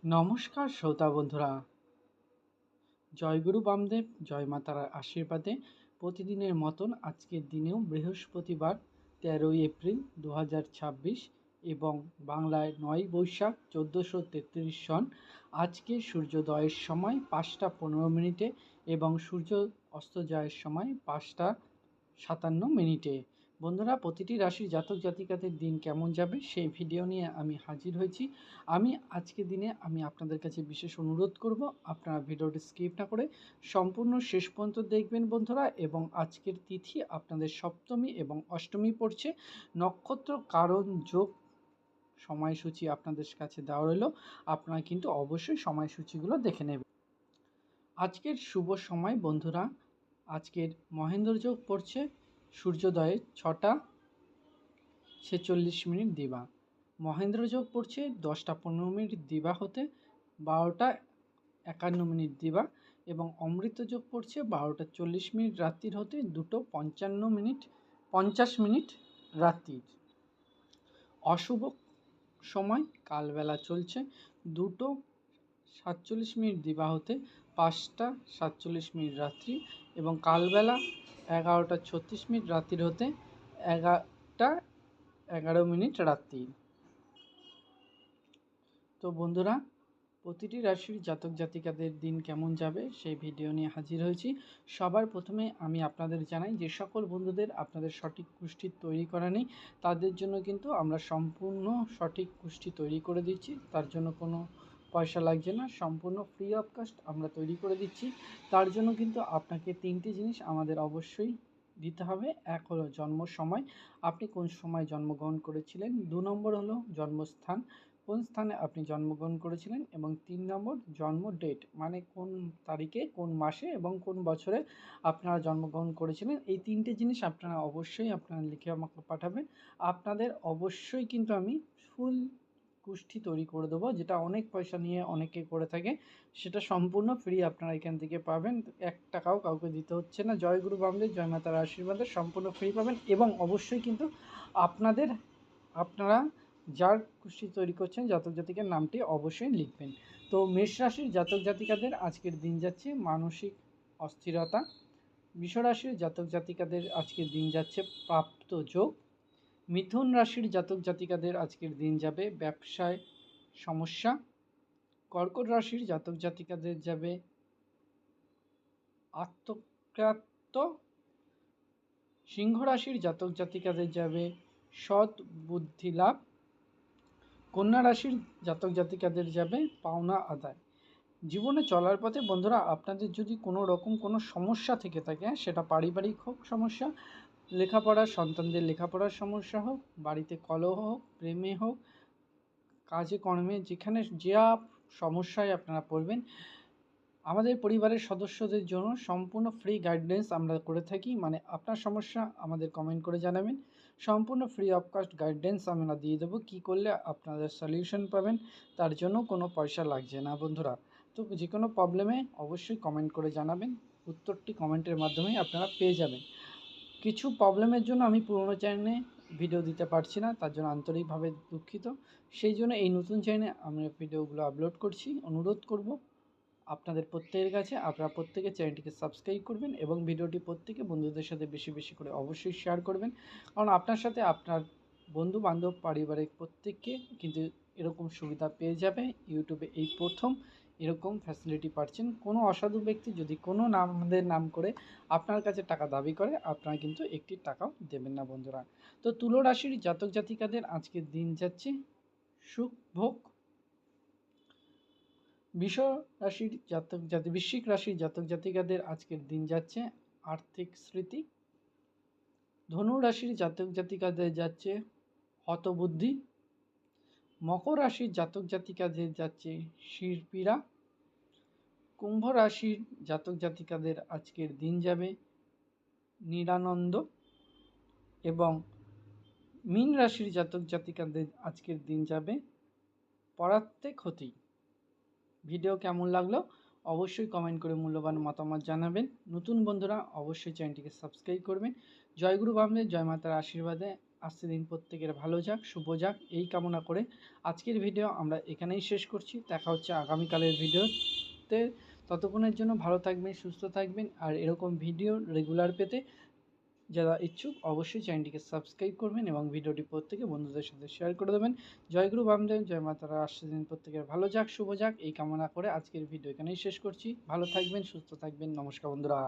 নমস্কার শ্রোতা বন্ধুরা, জয়গুরু বামদেব, জয় মাতার আশীর্বাদে প্রতিদিনের মতন আজকের দিনেও বৃহস্পতিবার 13 এপ্রিল 2026 এবং বাংলায় 9 বৈশাখ 1433 সন। আজকে সূর্যোদয়ের সময় 5টা 15 মিনিটে এবং সূর্য অস্তজয়ের সময় 5টা 57 মিনিটে। বন্ধুরা, প্রতিটি রাশির জাতক জাতিকাদের দিন কেমন যাবে সেই ভিডিও নিয়ে আমি হাজির হয়েছি। আজকের দিনে আমি আপনাদের কাছে বিশেষ অনুরোধ করব, আপনারা ভিডিওটি স্কিপ না করে সম্পূর্ণ শেষ পর্যন্ত দেখবেন বন্ধুরা। এবং আজকের তিথি আপনাদের সপ্তমী এবং অষ্টমী পড়ছে। নক্ষত্র কারণ যোগ সময়সূচি আপনাদের কাছে দেওয়া রইল, আপনারা কিন্তু অবশ্যই সময়সূচিগুলো দেখে নেবেন। আজকের শুভ সময় বন্ধুরা, আজকের মহেন্দ্র যোগ পড়ছে সূর্যোদয়ে 6টা 46 মিনিট দিবা। মহেন্দ্র যোগ পড়ছে 10টা 15 মিনিট দিবা হতে 12টা 51 মিনিট দিবা, এবং অমৃত যোগ পড়ছে 12টা 40 মিনিট রাত্রির হতে 2টো 50 মিনিট রাত্রির। অশুভ সময় কালবেলা চলছে 2টো 47 মিনিট দিবা হতে 5টা 47 মিনিট রাত্রি, এবং কালবেলা 11টা 36 মিনিট রাত্রির হতে 11টা 11 মিনিট রাত্রি। তো বন্ধুরা, প্রতিটি রাশির জাতক জাতিকাদের দিন কেমন যাবে সেই ভিডিও নিয়ে হাজির হয়েছি। সবার প্রথমে আমি আপনাদের জানাই, যে সকল বন্ধুদের আপনাদের সঠিক কুষ্টি তৈরি করা নেই, তাদের জন্য কিন্তু আমরা সম্পূর্ণ সঠিক কুষ্টি তৈরি করে দিচ্ছি। তার জন্য কোনো পয়সা লাগছে না, সম্পূর্ণ ফ্রি অফ কস্ট আমরা তৈরি করে দিচ্ছি। তার জন্য কিন্তু আপনাকে 3টে জিনিস আমাদের অবশ্যই দিতে হবে। এক হলো জন্ম সময়, আপনি কোন সময় জন্মগ্রহণ করেছিলেন। 2 নম্বর হলো জন্মস্থান, কোন স্থানে আপনি জন্মগ্রহণ করেছিলেন। এবং 3 নম্বর জন্ম ডেট, মানে কোন তারিখে, কোন মাসে এবং কোন বছরে আপনারা জন্মগ্রহণ করেছিলেন। এই 3টে জিনিস আপনারা অবশ্যই লিখে আমাকে পাঠাবেন। আপনাদের অবশ্যই কিন্তু আমি ফুল কুষ্টি তৈরি করে দেবো, যেটা অনেক পয়সা নিয়ে অনেকে করে থাকে, সেটা সম্পূর্ণ ফ্রি আপনারা এখান থেকে পাবেন। 1 টাকাও কাউকে দিতে হচ্ছে না। জয় গুরু বামদেব, জয় মাতার আশীর্বাদে সম্পূর্ণ ফ্রি পাবেন। এবং অবশ্যই কিন্তু আপনারা যার কুষ্টি তৈরি করছেন জাতক জাতিকার নামটি অবশ্যই লিখবেন। তো মেষ রাশির জাতক জাতিকাদের আজকের দিন যাচ্ছে মানসিক অস্থিরতা। বৃষ রাশির জাতক জাতিকাদের আজকের দিন যাচ্ছে প্রাপ্ত যোগ। মিথুন রাশির জাতক জাতিকাদের আজকের দিন যাবে ব্যবসায় সমস্যা। কর্কট রাশির জাতক জাতিকাদের যাবে আত্মক্রাত্য। সিংহ রাশির জাতক জাতিকাদের যাবে সৎ বুদ্ধি লাভ। কন্যা রাশির জাতক জাতিকাদের যাবে পাওনা আদায়। জীবনে চলার পথে বন্ধুরা, আপনাদের যদি কোনো রকম কোনো সমস্যা থেকে থাকে, সেটা পারিবারিক হোক সমস্যা, লেখাপড়া, সন্তানদের লেখাপড়ার সমস্যা হোক, বাড়িতে কলহ হোক, প্রেমে হোক, কাজে কর্মে, যেখানে যা সমস্যায় আপনারা পড়বেন, আমাদের পরিবারের সদস্যদের জন্য সম্পূর্ণ ফ্রি গাইডেন্স আমরা করে থাকি। মানে আপনার সমস্যা আমাদের কমেন্ট করে জানাবেন, সম্পূর্ণ ফ্রি অফ কস্ট গাইডেন্স আমরা দিয়ে দেবো। কী করলে আপনাদের সলিউশন পাবেন, তার জন্য কোনো পয়সা লাগছে না বন্ধুরা। তো যে কোনো প্রবলেমে অবশ্যই কমেন্ট করে জানাবেন, উত্তরটি কমেন্টের মাধ্যমে আপনারা পেয়ে যাবেন। কিছু প্রবলেমের জন্য আমি পুরনো চ্যানেলে ভিডিও দিতে পারছি না, তার জন্য আন্তরিকভাবে দুঃখিত। সেই জন্য এই নতুন চ্যানেলে আমরা ভিডিওগুলো আপলোড করছি। অনুরোধ করব আপনাদের প্রত্যেকের কাছে, আপনারা প্রত্যেকে চ্যানেলটিকে সাবস্ক্রাইব করবেন এবং ভিডিওটি প্রত্যেকে বন্ধুদের সাথে বেশি বেশি করে অবশ্যই শেয়ার করবেন। কারণ আপনার সাথে আপনার বন্ধু বান্ধব পারিবারিক প্রত্যেককে কিন্তু এরকম সুবিধা পেয়ে যাবে। ইউটিউবে এই প্রথম এরকম ফ্যাসিলিটি পাচ্ছেন। কোনো অসাধু ব্যক্তি যদি কোনো আমাদের নাম করে আপনার কাছে টাকা দাবি করে, আপনারা কিন্তু একটি টাকাও দেবেন না বন্ধুরা। তো তুলা রাশির জাতক জাতিকাদের আজকের দিন যাচ্ছে সুখ ভোগ। বৃশ্চিক রাশির জাতক জাতিকাদের আজকের দিন যাচ্ছে আর্থিক স্মৃতি। ধনু রাশির জাতক জাতিকাদের যাচ্ছে হতবুদ্ধি। মকর রাশির জাতক জাতিকাদের যাচ্ছে শিরপীড়া। কুম্ভ রাশির জাতক জাতিকাদের আজকের দিন যাবে নিরানন্দ। এবং মীন রাশির জাতক জাতিকাদের আজকের দিন যাবে পরাত্মে ক্ষতি। ভিডিও কেমন লাগলো অবশ্যই কমেন্ট করে মূল্যবান মতামত জানাবেন। নতুন বন্ধুরা অবশ্যই চ্যানেলটিকে সাবস্ক্রাইব করবেন। জয় গুরু বামদেব, জয় মাতার আশীর্বাদে আসছে দিন প্রত্যেকের ভালো যাক, শুভ যাক, এই কামনা করে আজকের ভিডিও আমরা এখানেই শেষ করছি। দেখা হচ্ছে আগামীকালের ভিডিওতে। ততক্ষণের জন্য ভালো থাকবেন, সুস্থ থাকবেন। আর এরকম ভিডিও রেগুলার পেতে যারা ইচ্ছুক অবশ্যই চ্যানেলটিকে সাবস্ক্রাইব করবেন এবং ভিডিওটি প্রত্যেকে বন্ধুদের সাথে শেয়ার করে দেবেন। জয় গুরু বামদেব, জয় মাতারা। আসছে দিন প্রত্যেকের ভালো যাক, শুভ যাক, এই কামনা করে আজকের ভিডিও এখানেই শেষ করছি। ভালো থাকবেন, সুস্থ থাকবেন। নমস্কার বন্ধুরা।